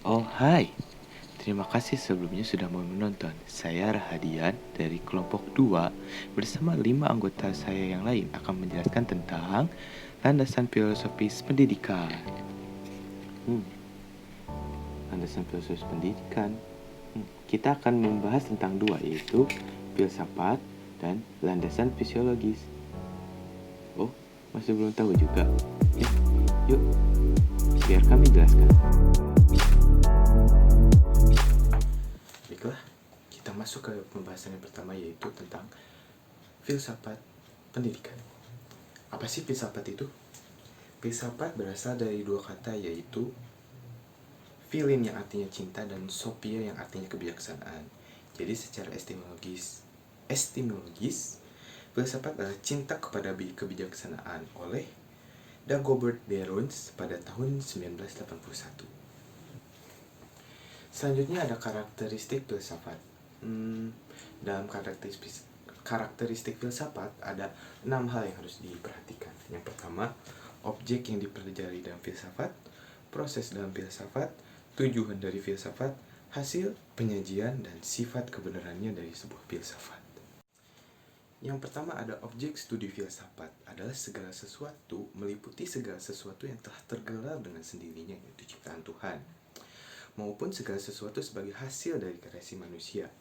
Oh hai, terima kasih sebelumnya sudah mau menonton. Saya Rahadian dari kelompok 2 bersama 5 anggota saya yang lain akan menjelaskan tentang landasan filosofis pendidikan. Hmm, Landasan filosofis pendidikan. Kita akan membahas tentang dua, yaitu filsafat dan landasan fisiologis. Oh, masih belum tahu juga? Ya, yuk, biar kami jelaskan. Baiklah, kita masuk ke pembahasan yang pertama, yaitu tentang filsafat pendidikan. Apa sih filsafat itu? Filsafat berasal dari dua kata, yaitu filin yang artinya cinta dan sophia yang artinya kebijaksanaan. Jadi secara estimologis, filsafat adalah cinta kepada kebijaksanaan oleh Dagobert Berons pada tahun 1981. Selanjutnya ada karakteristik filsafat. Dalam karakteristik filsafat ada 6 hal yang harus diperhatikan. Yang pertama, objek yang dipelajari dalam filsafat, proses dalam filsafat, tujuan dari filsafat, hasil penyajian, dan sifat kebenarannya dari sebuah filsafat. Yang pertama ada objek studi filsafat, adalah segala sesuatu, meliputi segala sesuatu yang telah tergelar dengan sendirinya, yaitu ciptaan Tuhan, maupun segala sesuatu sebagai hasil dari kreasi manusia.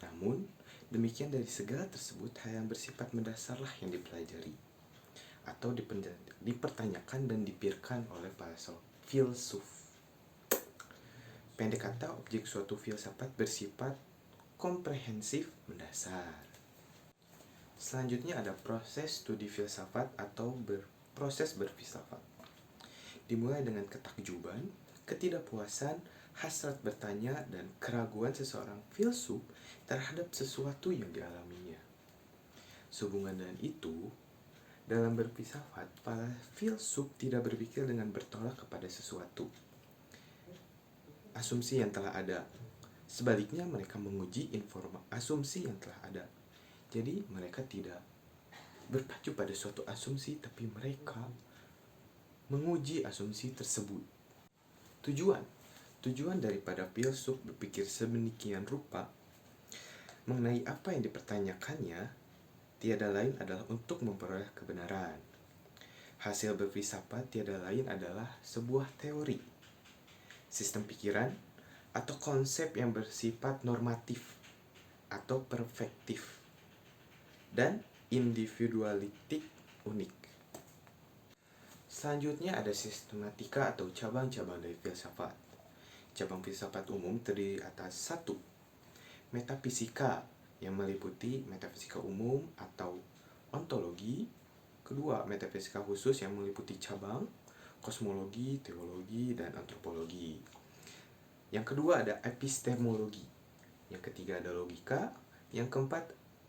Namun, demikian dari segala tersebut, hal yang bersifat mendasarlah yang dipelajari atau dipertanyakan dan dipikirkan oleh para filsuf. Pendek kata, objek suatu filsafat bersifat komprehensif mendasar. Selanjutnya ada proses studi filsafat atau proses berfilsafat. Dimulai dengan ketakjuban, ketidakpuasan, hasrat bertanya, dan keraguan seseorang filsuf terhadap sesuatu yang dialaminya. Sehubungan dengan itu, dalam berfilsafat, para filsuf tidak berpikir dengan bertolak kepada sesuatu asumsi yang telah ada. Sebaliknya, mereka menguji asumsi yang telah ada. Jadi, mereka tidak berpacu pada suatu asumsi, tapi mereka menguji asumsi tersebut. Tujuan daripada filsuf berpikir sedemikian rupa mengenai apa yang dipertanyakannya tiada lain adalah untuk memperoleh kebenaran. Hasil berfilsafat tiada lain adalah sebuah teori, sistem pikiran, atau konsep yang bersifat normatif atau perfektif dan individualistik unik. Selanjutnya ada sistematika atau cabang-cabang dari filsafat. Cabang filsafat umum terdiri atas 1. Metafisika, yang meliputi metafisika umum atau ontologi. 2. Metafisika khusus yang meliputi cabang kosmologi, teologi, dan antropologi. Yang kedua ada epistemologi. Yang ketiga ada logika. Yang keempat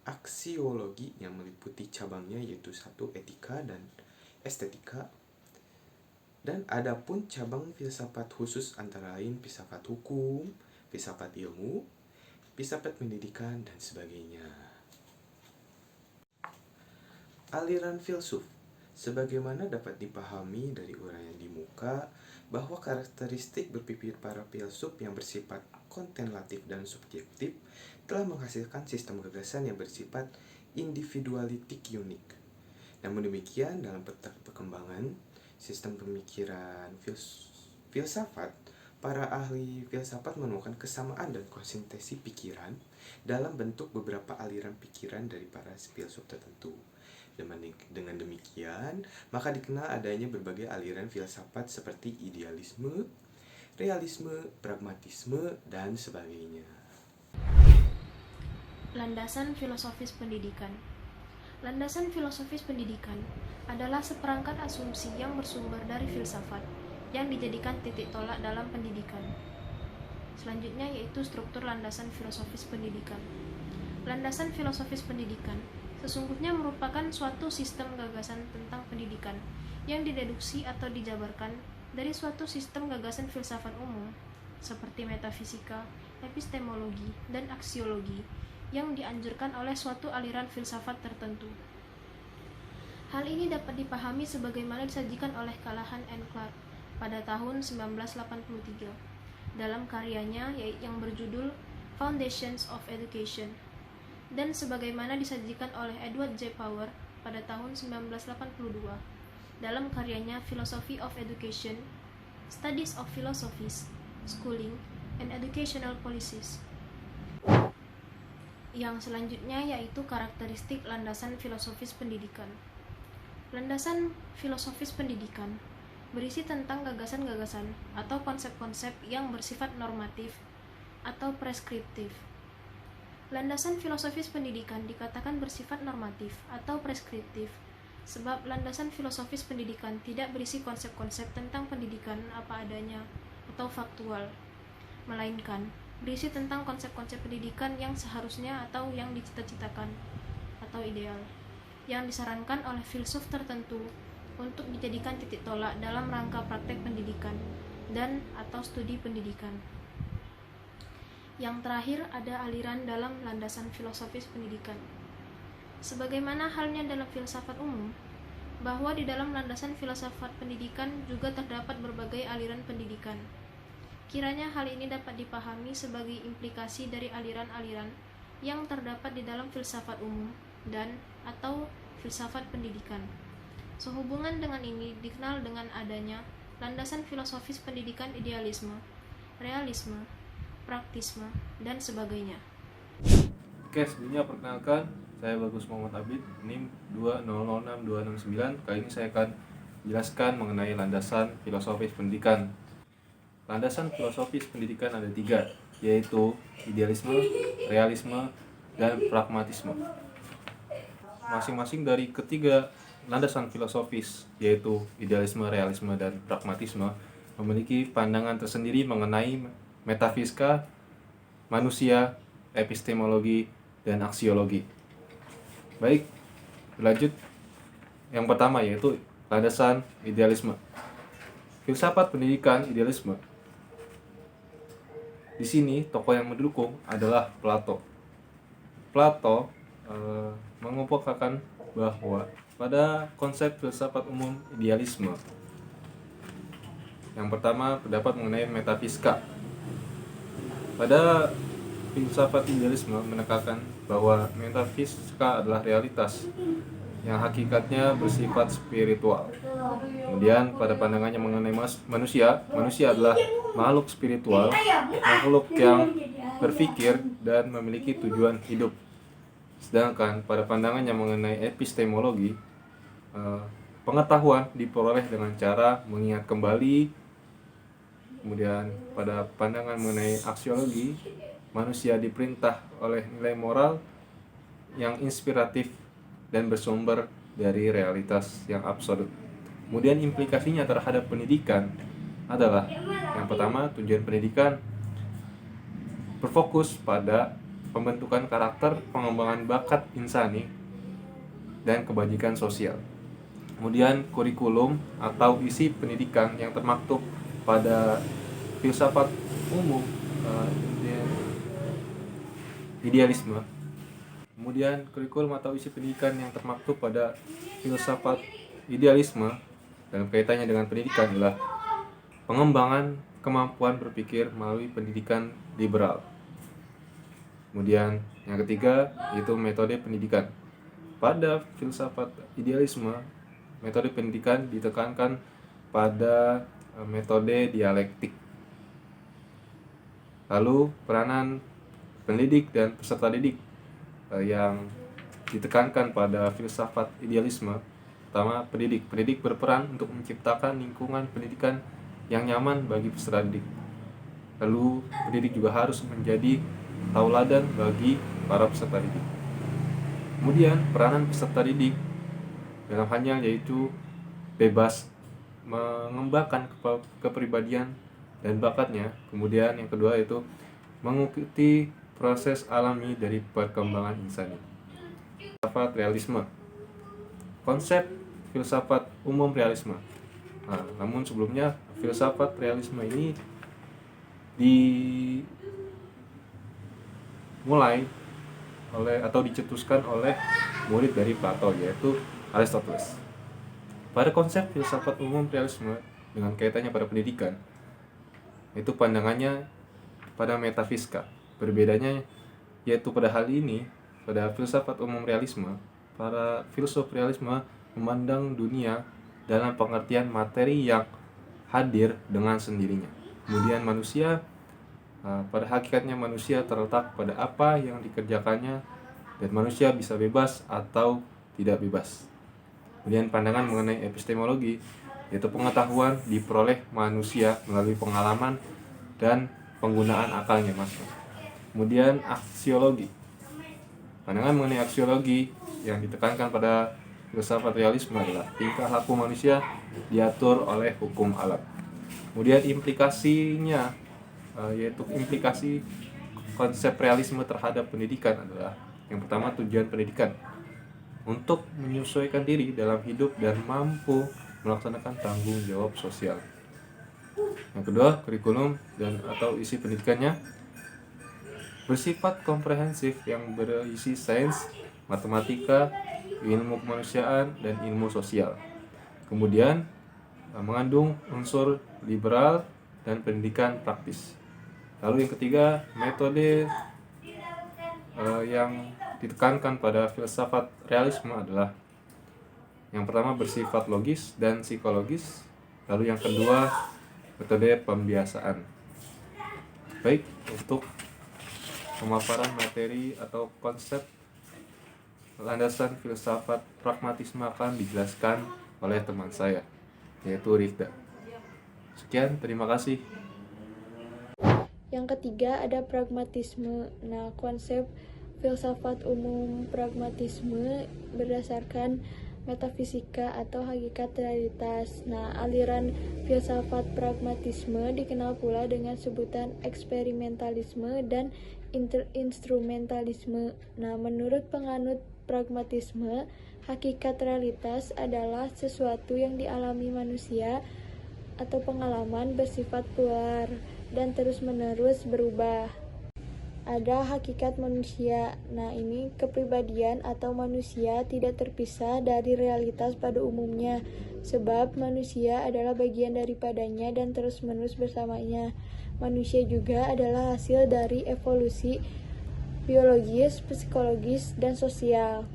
aksiologi yang meliputi cabangnya, yaitu 1. Etika dan estetika. Dan ada pun cabang filsafat khusus antara lain filsafat hukum, filsafat ilmu, filsafat pendidikan, dan sebagainya. Aliran filsuf. Sebagaimana dapat dipahami dari uraian di muka, bahwa karakteristik berpikir para filsuf yang bersifat kontemplatif dan subjektif telah menghasilkan sistem gagasan yang bersifat individualistik unik. Namun demikian, dalam perkembangan sistem pemikiran filsafat, para ahli filsafat menemukan kesamaan dan konsistensi pikiran dalam bentuk beberapa aliran pikiran dari para filsuf tertentu. Dengan demikian, maka dikenal adanya berbagai aliran filsafat seperti idealisme, realisme, pragmatisme, dan sebagainya. Landasan filosofis pendidikan. Landasan filosofis pendidikan adalah seperangkat asumsi yang bersumber dari filsafat yang dijadikan titik tolak dalam pendidikan. Selanjutnya yaitu struktur landasan filosofis pendidikan. Landasan filosofis pendidikan sesungguhnya merupakan suatu sistem gagasan tentang pendidikan yang dideduksi atau dijabarkan dari suatu sistem gagasan filsafat umum seperti metafisika, epistemologi, dan aksiologi yang dianjurkan oleh suatu aliran filsafat tertentu. Hal ini dapat dipahami sebagaimana disajikan oleh Callahan and Clark pada tahun 1983 dalam karyanya yang berjudul Foundations of Education, dan sebagaimana disajikan oleh Edward J. Power pada tahun 1982 dalam karyanya Philosophy of Education, Studies of Philosophies, Schooling, and Educational Policies. Yang selanjutnya yaitu karakteristik landasan filosofis pendidikan. Landasan filosofis pendidikan berisi tentang gagasan-gagasan atau konsep-konsep yang bersifat normatif atau preskriptif. Landasan filosofis pendidikan dikatakan bersifat normatif atau preskriptif sebab landasan filosofis pendidikan tidak berisi konsep-konsep tentang pendidikan apa adanya atau faktual, melainkan berisi tentang konsep-konsep pendidikan yang seharusnya atau yang dicita-citakan atau ideal, yang disarankan oleh filsuf tertentu untuk dijadikan titik tolak dalam rangka praktek pendidikan dan atau studi pendidikan. Yang terakhir ada aliran dalam landasan filosofis pendidikan. Sebagaimana halnya dalam filsafat umum, bahwa di dalam landasan filsafat pendidikan juga terdapat berbagai aliran pendidikan. Kiranya hal ini dapat dipahami sebagai implikasi dari aliran-aliran yang terdapat di dalam filsafat umum dan atau filsafat pendidikan. Sehubungan dengan ini dikenal dengan adanya landasan filosofis pendidikan idealisme, realisme, praktisme, dan sebagainya. Oke, sebelumnya perkenalkan, saya Bagus Muhammad Abid, NIM 2006269. Kali ini saya akan menjelaskan mengenai landasan filosofis pendidikan. Landasan filosofis pendidikan ada 3, yaitu idealisme, realisme, dan pragmatisme. Masing-masing dari ketiga landasan filosofis, yaitu idealisme, realisme, dan pragmatisme, memiliki pandangan tersendiri mengenai metafisika, manusia, epistemologi, dan aksiologi. Baik, berlanjut. Yang pertama yaitu landasan idealisme. Filsafat pendidikan idealisme. Di sini tokoh yang mendukung adalah Plato. Plato mengemukakan bahwa pada konsep filsafat umum idealisme, yang pertama pendapat mengenai metafisika. Pada filsafat idealisme menekankan bahwa metafisika adalah realitas yang hakikatnya bersifat spiritual. Kemudian pada pandangannya mengenai manusia adalah makhluk spiritual, makhluk yang berpikir dan memiliki tujuan hidup. Sedangkan pada pandangannya mengenai epistemologi, pengetahuan diperoleh dengan cara mengingat kembali. Kemudian pada pandangan mengenai aksiologi, manusia diperintah oleh nilai moral yang inspiratif dan bersumber dari realitas yang absolut. Kemudian implikasinya terhadap pendidikan adalah yang pertama, tujuan pendidikan berfokus pada pembentukan karakter, pengembangan bakat insani, dan kebajikan sosial. Kemudian kurikulum atau isi pendidikan yang termaktub pada filsafat umum idealisme. Kemudian kurikulum atau isi pendidikan yang termaktub pada filsafat idealisme dalam kaitannya dengan pendidikan adalah pengembangan kemampuan berpikir melalui pendidikan liberal. Kemudian yang ketiga yaitu metode pendidikan. Pada filsafat idealisme, metode pendidikan ditekankan pada metode dialektik. Lalu peranan pendidik dan peserta didik yang ditekankan pada filsafat idealisme. Pertama, pendidik berperan untuk menciptakan lingkungan pendidikan yang nyaman bagi peserta didik. Lalu pendidik juga harus menjadi tauladan bagi para peserta didik. Kemudian peranan peserta didik dalam halnya yaitu bebas mengembangkan kepribadian dan bakatnya. Kemudian yang kedua yaitu mengikuti proses alami dari perkembangan insani. Filsafat realisme. Konsep filsafat umum realisme. Namun sebelumnya filsafat realisme ini dimulai oleh atau dicetuskan oleh murid dari Plato, yaitu Aristoteles. Pada konsep filsafat umum realisme dengan kaitannya pada pendidikan, itu pandangannya pada metafisika. Berbedanya yaitu pada hal ini, pada filsafat umum realisme, para filsuf realisme memandang dunia dalam pengertian materi yang hadir dengan sendirinya. Kemudian manusia, pada hakikatnya manusia terletak pada apa yang dikerjakannya, dan manusia bisa bebas atau tidak bebas. Kemudian pandangan mengenai epistemologi, yaitu pengetahuan diperoleh manusia melalui pengalaman dan penggunaan akalnya, Mas. Kemudian aksiologi. Pandangan mengenai aksiologi yang ditekankan pada filsafat realisme adalah tingkah laku manusia diatur oleh hukum alam. Kemudian implikasinya, yaitu implikasi konsep realisme terhadap pendidikan adalah yang pertama, tujuan pendidikan untuk menyesuaikan diri dalam hidup dan mampu melaksanakan tanggung jawab sosial. Yang kedua, kurikulum dan atau isi pendidikannya bersifat komprehensif yang berisi sains, matematika, ilmu kemanusiaan, dan ilmu sosial. Kemudian mengandung unsur liberal dan pendidikan praktis. Lalu yang ketiga, metode yang ditekankan pada filsafat realisme adalah yang pertama bersifat logis dan psikologis, lalu yang kedua metode pembiasaan. Baik, untuk pemaparan materi atau konsep landasan filsafat pragmatisme akan dijelaskan oleh teman saya, yaitu Rifda. Sekian, terima kasih. Yang ketiga ada pragmatisme. Nah, konsep filsafat umum pragmatisme berdasarkan metafisika atau hakikat realitas. Nah, aliran filsafat pragmatisme dikenal pula dengan sebutan eksperimentalisme dan instrumentalisme. Nah, menurut penganut pragmatisme, hakikat realitas adalah sesuatu yang dialami manusia atau pengalaman bersifat puar dan terus-menerus berubah. Ada hakikat manusia. Nah, ini kepribadian atau manusia tidak terpisah dari realitas pada umumnya, sebab manusia adalah bagian daripadanya dan terus-menerus bersamanya. Manusia juga adalah hasil dari evolusi biologis, psikologis, dan sosial.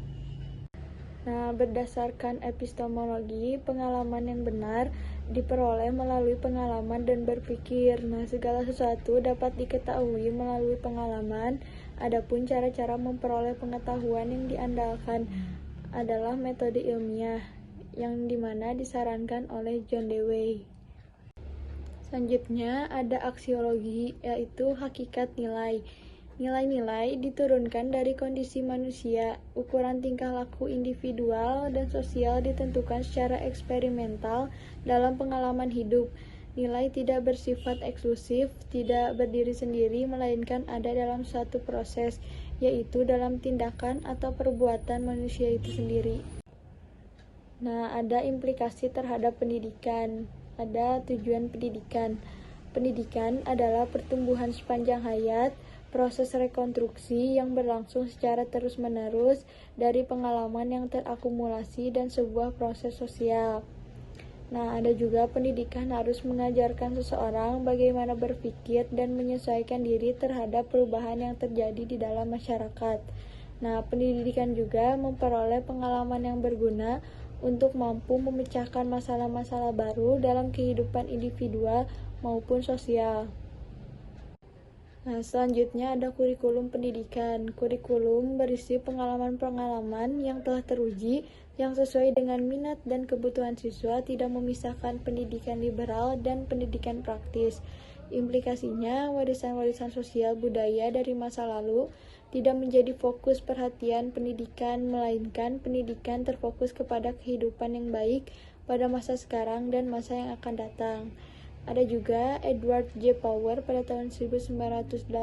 Nah, berdasarkan epistemologi, pengalaman yang benar diperoleh melalui pengalaman dan berpikir. Nah, segala sesuatu dapat diketahui melalui pengalaman. Adapun cara-cara memperoleh pengetahuan yang diandalkan adalah metode ilmiah, yang dimana disarankan oleh John Dewey. Selanjutnya ada aksiologi, yaitu hakikat nilai. Nilai-nilai diturunkan dari kondisi manusia. Ukuran tingkah laku individual dan sosial ditentukan secara eksperimental dalam pengalaman hidup. Nilai tidak bersifat eksklusif, tidak berdiri sendiri, melainkan ada dalam suatu proses, yaitu dalam tindakan atau perbuatan manusia itu sendiri. Nah, ada implikasi terhadap pendidikan. Ada tujuan pendidikan. Pendidikan adalah pertumbuhan sepanjang hayat, proses rekonstruksi yang berlangsung secara terus-menerus dari pengalaman yang terakumulasi dan sebuah proses sosial. Nah, ada juga pendidikan harus mengajarkan seseorang bagaimana berpikir dan menyesuaikan diri terhadap perubahan yang terjadi di dalam masyarakat. Nah, pendidikan juga memperoleh pengalaman yang berguna untuk mampu memecahkan masalah-masalah baru dalam kehidupan individual maupun sosial. Nah, selanjutnya ada kurikulum pendidikan. Kurikulum berisi pengalaman-pengalaman yang telah teruji, yang sesuai dengan minat dan kebutuhan siswa, tidak memisahkan pendidikan liberal dan pendidikan praktis. Implikasinya, warisan-warisan sosial budaya dari masa lalu tidak menjadi fokus perhatian pendidikan, melainkan pendidikan terfokus kepada kehidupan yang baik pada masa sekarang dan masa yang akan datang. Ada juga Edward J. Power pada tahun 1982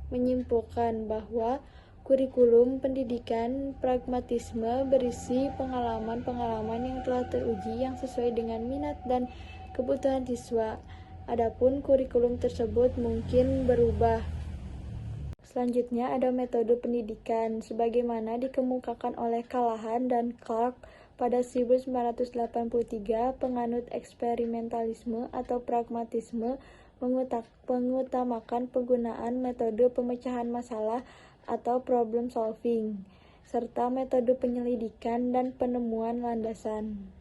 menyimpulkan bahwa kurikulum pendidikan pragmatisme berisi pengalaman-pengalaman yang telah teruji yang sesuai dengan minat dan kebutuhan siswa. Adapun kurikulum tersebut mungkin berubah. Selanjutnya ada metode pendidikan. Sebagaimana dikemukakan oleh Callahan dan Clark, Pada 1983, penganut eksperimentalisme atau pragmatisme mengutamakan penggunaan metode pemecahan masalah atau problem solving, serta metode penyelidikan dan penemuan landasan.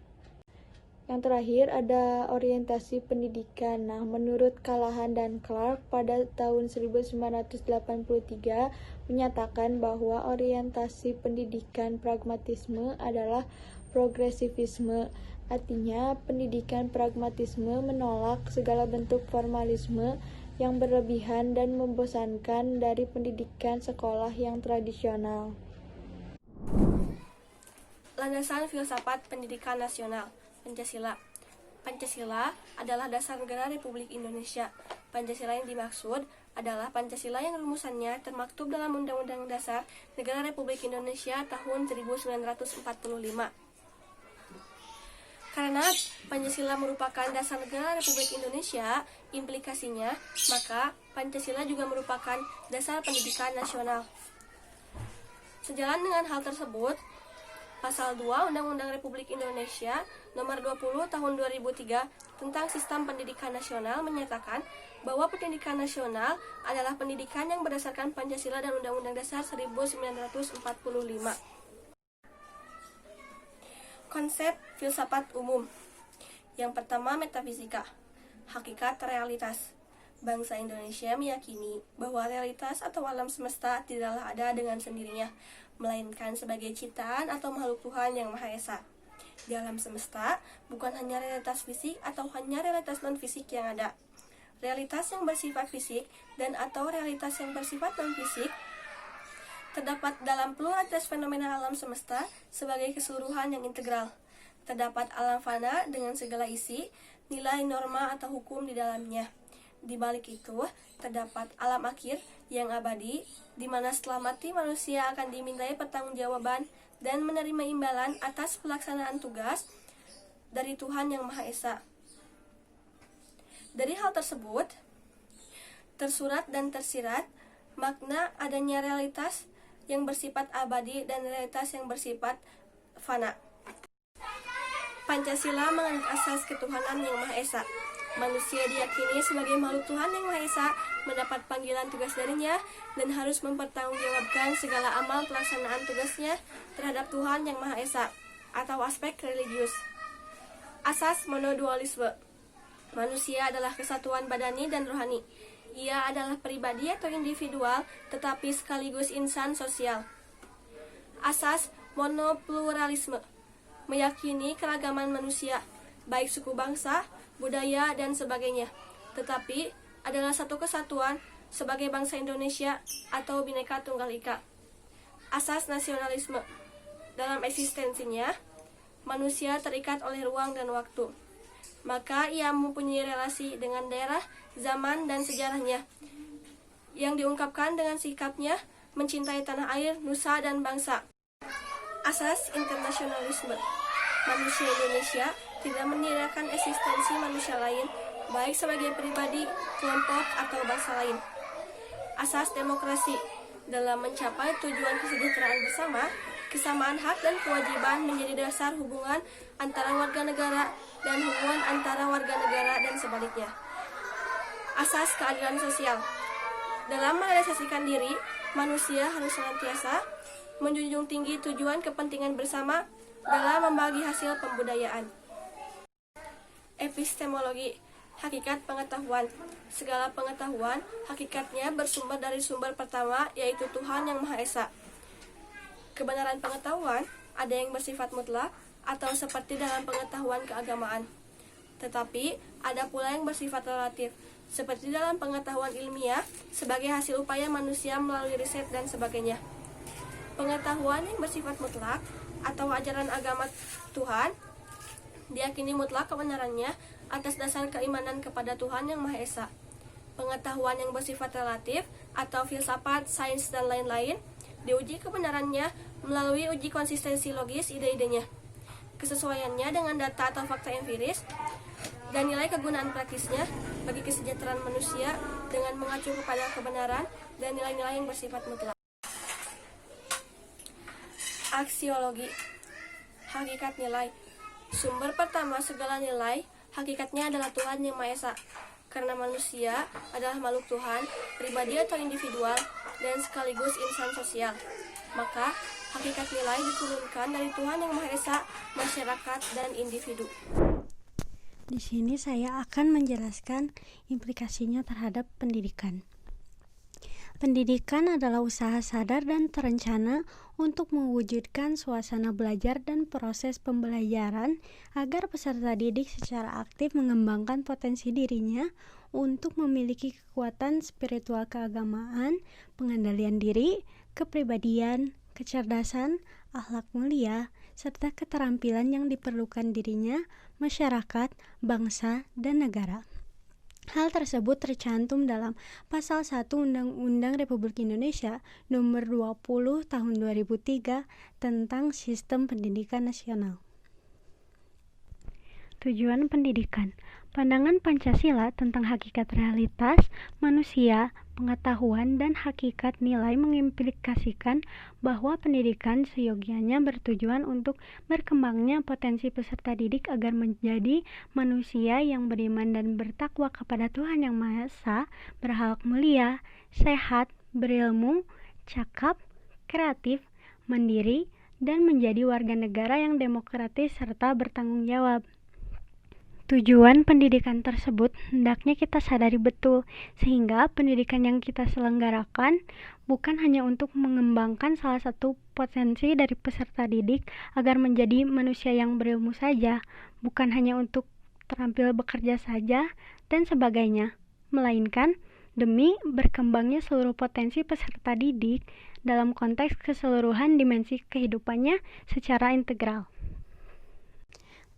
Yang terakhir ada orientasi pendidikan. Nah, menurut Callahan dan Clark pada tahun 1983 menyatakan bahwa orientasi pendidikan pragmatisme adalah progresivisme. Artinya, pendidikan pragmatisme menolak segala bentuk formalisme yang berlebihan dan membosankan dari pendidikan sekolah yang tradisional. Landasan filsafat pendidikan nasional. Pancasila. Pancasila adalah dasar negara Republik Indonesia. Pancasila yang dimaksud adalah Pancasila yang rumusannya termaktub dalam Undang-Undang Dasar Negara Republik Indonesia tahun 1945. Karena Pancasila merupakan dasar negara Republik Indonesia, implikasinya, maka Pancasila juga merupakan dasar pendidikan nasional. Sejalan dengan hal tersebut, Pasal 2 Undang-Undang Republik Indonesia Nomor 20 Tahun 2003 tentang Sistem Pendidikan Nasional menyatakan bahwa pendidikan nasional adalah pendidikan yang berdasarkan Pancasila dan Undang-Undang Dasar 1945. Konsep filsafat umum. Yang pertama, metafisika. Hakikat realitas. Bangsa Indonesia meyakini bahwa realitas atau alam semesta tidaklah ada dengan sendirinya, melainkan sebagai ciptaan atau makhluk Tuhan yang Maha Esa. Di alam semesta, bukan hanya realitas fisik atau hanya realitas non-fisik yang ada. Realitas yang bersifat fisik dan atau realitas yang bersifat non-fisik terdapat dalam pluralitas fenomena alam semesta sebagai keseluruhan yang integral. Terdapat alam fana dengan segala isi, nilai, norma, atau hukum di dalamnya. Di balik itu, terdapat alam akhir yang abadi, di mana setelah mati manusia akan dimintai pertanggungjawaban dan menerima imbalan atas pelaksanaan tugas dari Tuhan yang Maha Esa. Dari hal tersebut, tersurat dan tersirat makna adanya realitas yang bersifat abadi dan realitas yang bersifat fana. Pancasila menganut asas ketuhanan yang Maha Esa. Manusia diyakini sebagai makhluk Tuhan yang Maha Esa, mendapat panggilan tugas darinya, dan harus mempertanggungjawabkan segala amal pelaksanaan tugasnya terhadap Tuhan yang Maha Esa, atau aspek religius. Asas monodualisme. Manusia adalah kesatuan badani dan rohani. Ia adalah pribadi atau individual, tetapi sekaligus insan sosial. Asas monopluralisme. Meyakini keragaman manusia, baik suku bangsa, budaya, dan sebagainya, tetapi adalah satu kesatuan sebagai bangsa Indonesia atau Bhinneka Tunggal Ika. Asas nasionalisme. Dalam eksistensinya, manusia terikat oleh ruang dan waktu. Maka ia mempunyai relasi dengan daerah, zaman, dan sejarahnya, yang diungkapkan dengan sikapnya mencintai tanah air, nusa, dan bangsa. Asas internasionalisme. Manusia Indonesia tidak menirakan eksistensi manusia lain, baik sebagai pribadi, kelompok, atau bangsa lain. Asas demokrasi. Dalam mencapai tujuan kesejahteraan bersama, kesamaan hak dan kewajiban menjadi dasar hubungan antara warga negara dan hubungan antara warga negara dan sebaliknya. Asas keadilan sosial. Dalam merealisasikan diri, manusia harus senantiasa menjunjung tinggi tujuan kepentingan bersama dalam membagi hasil pembudayaan. Epistemologi. Hakikat pengetahuan. Segala pengetahuan, hakikatnya bersumber dari sumber pertama, yaitu Tuhan yang Maha Esa. Kebenaran pengetahuan ada yang bersifat mutlak atau seperti dalam pengetahuan keagamaan. Tetapi ada pula yang bersifat relatif, seperti dalam pengetahuan ilmiah sebagai hasil upaya manusia melalui riset dan sebagainya. Pengetahuan yang bersifat mutlak atau ajaran agama Tuhan diyakini mutlak kebenarannya atas dasar keimanan kepada Tuhan yang Maha Esa. Pengetahuan yang bersifat relatif atau filsafat, sains, dan lain-lain diuji kebenarannya melalui uji konsistensi logis ide-idenya, kesesuaiannya dengan data atau fakta empiris, dan nilai kegunaan praktisnya bagi kesejahteraan manusia dengan mengacu kepada kebenaran dan nilai-nilai yang bersifat mutlak. Aksiologi. Hakikat nilai. Sumber pertama segala nilai, hakikatnya adalah Tuhan Yang Maha Esa. Karena manusia adalah makhluk Tuhan, pribadi atau individual, dan sekaligus insan sosial. Maka, hakikat nilai diturunkan dari Tuhan Yang Maha Esa, masyarakat, dan individu. Di sini saya akan menjelaskan implikasinya terhadap pendidikan. Pendidikan adalah usaha sadar dan terencana untuk mewujudkan suasana belajar dan proses pembelajaran agar peserta didik secara aktif mengembangkan potensi dirinya untuk memiliki kekuatan spiritual keagamaan, pengendalian diri, kepribadian, kecerdasan, akhlak mulia, serta keterampilan yang diperlukan dirinya, masyarakat, bangsa, dan negara. Hal tersebut tercantum dalam Pasal 1 Undang-Undang Republik Indonesia Nomor 20 Tahun 2003 tentang Sistem Pendidikan Nasional. Tujuan pendidikan. Pandangan Pancasila tentang hakikat realitas, manusia, pengetahuan, dan hakikat nilai mengimplikasikan bahwa pendidikan seyogianya bertujuan untuk berkembangnya potensi peserta didik agar menjadi manusia yang beriman dan bertakwa kepada Tuhan Yang Maha Esa, berakhlak mulia, sehat, berilmu, cakap, kreatif, mandiri, dan menjadi warga negara yang demokratis serta bertanggung jawab. Tujuan pendidikan tersebut hendaknya kita sadari betul, sehingga pendidikan yang kita selenggarakan bukan hanya untuk mengembangkan salah satu potensi dari peserta didik agar menjadi manusia yang berilmu saja, bukan hanya untuk terampil bekerja saja, dan sebagainya, melainkan demi berkembangnya seluruh potensi peserta didik dalam konteks keseluruhan dimensi kehidupannya secara integral.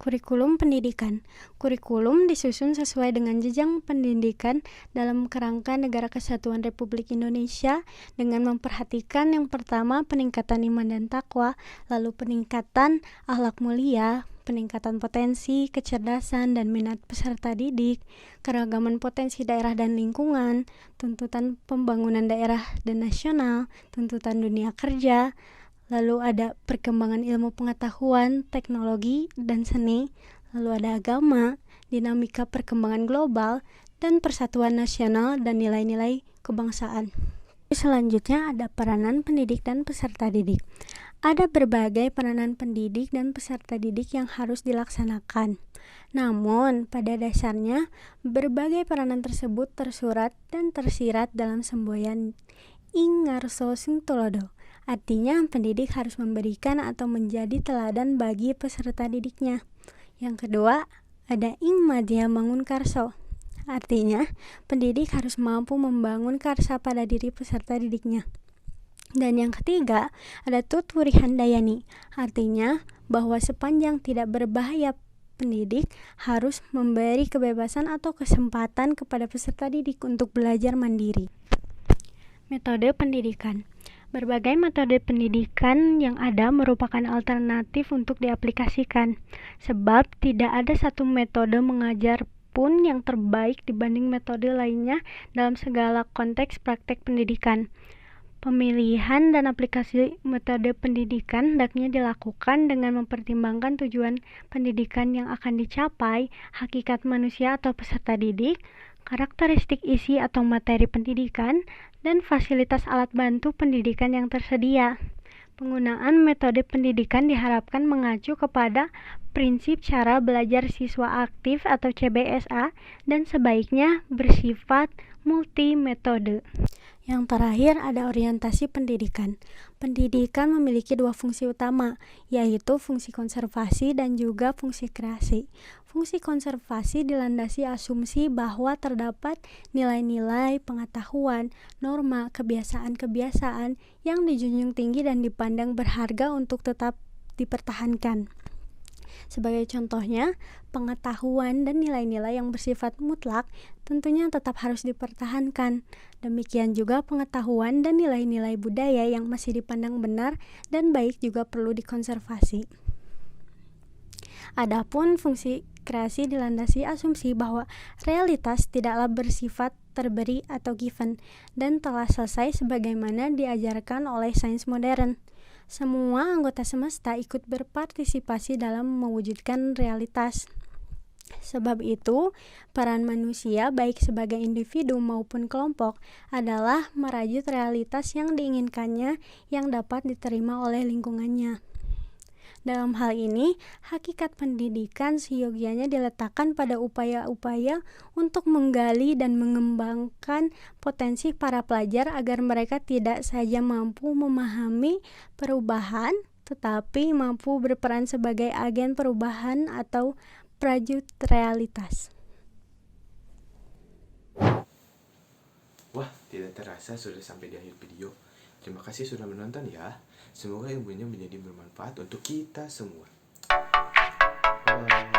Kurikulum pendidikan. Kurikulum disusun sesuai dengan jenjang pendidikan dalam kerangka Negara Kesatuan Republik Indonesia dengan memperhatikan yang pertama peningkatan iman dan takwa, lalu peningkatan akhlak mulia, peningkatan potensi, kecerdasan, dan minat peserta didik, keragaman potensi daerah dan lingkungan, tuntutan pembangunan daerah dan nasional, tuntutan dunia kerja, lalu ada perkembangan ilmu pengetahuan, teknologi, dan seni, lalu ada agama, dinamika perkembangan global, dan persatuan nasional dan nilai-nilai kebangsaan. Selanjutnya ada peranan pendidik dan peserta didik. Ada berbagai peranan pendidik dan peserta didik yang harus dilaksanakan. Namun, pada dasarnya, berbagai peranan tersebut tersurat dan tersirat dalam semboyan ing ngarsa sing tulodo. Artinya, pendidik harus memberikan atau menjadi teladan bagi peserta didiknya. Yang kedua, ada ing madya mangun karso. Artinya, pendidik harus mampu membangun karsa pada diri peserta didiknya. Dan yang ketiga, ada tutwuri handayani. Artinya, bahwa sepanjang tidak berbahaya, pendidik harus memberi kebebasan atau kesempatan kepada peserta didik untuk belajar mandiri. Metode pendidikan. Berbagai metode pendidikan yang ada merupakan alternatif untuk diaplikasikan, sebab tidak ada satu metode mengajar pun yang terbaik dibanding metode lainnya dalam segala konteks praktek pendidikan. Pemilihan dan aplikasi metode pendidikan hendaknya dilakukan dengan mempertimbangkan tujuan pendidikan yang akan dicapai, hakikat manusia atau peserta didik, karakteristik isi atau materi pendidikan, dan fasilitas alat bantu pendidikan yang tersedia. Penggunaan metode pendidikan diharapkan mengacu kepada prinsip cara belajar siswa aktif atau CBSA dan sebaiknya bersifat multi metode. Yang terakhir ada orientasi pendidikan. Pendidikan memiliki dua fungsi utama, yaitu fungsi konservasi dan juga fungsi kreasi. Fungsi konservasi dilandasi asumsi bahwa terdapat nilai-nilai, pengetahuan, norma, kebiasaan-kebiasaan yang dijunjung tinggi dan dipandang berharga untuk tetap dipertahankan. Sebagai contohnya, pengetahuan dan nilai-nilai yang bersifat mutlak tentunya tetap harus dipertahankan. Demikian juga pengetahuan dan nilai-nilai budaya yang masih dipandang benar dan baik juga perlu dikonservasi. Adapun fungsi kreasi dilandasi asumsi bahwa realitas tidaklah bersifat terberi atau given dan telah selesai sebagaimana diajarkan oleh sains modern. Semua anggota semesta ikut berpartisipasi dalam mewujudkan realitas. Sebab itu, peran manusia baik sebagai individu maupun kelompok adalah merajut realitas yang diinginkannya yang dapat diterima oleh lingkungannya. Dalam hal ini, hakikat pendidikan seyogianya diletakkan pada upaya-upaya untuk menggali dan mengembangkan potensi para pelajar agar mereka tidak saja mampu memahami perubahan, tetapi mampu berperan sebagai agen perubahan atau prajut realitas. Wah, tidak terasa sudah sampai di akhir video. Terima kasih sudah menonton ya. Semoga ilmunya menjadi bermanfaat untuk kita semua. Bye.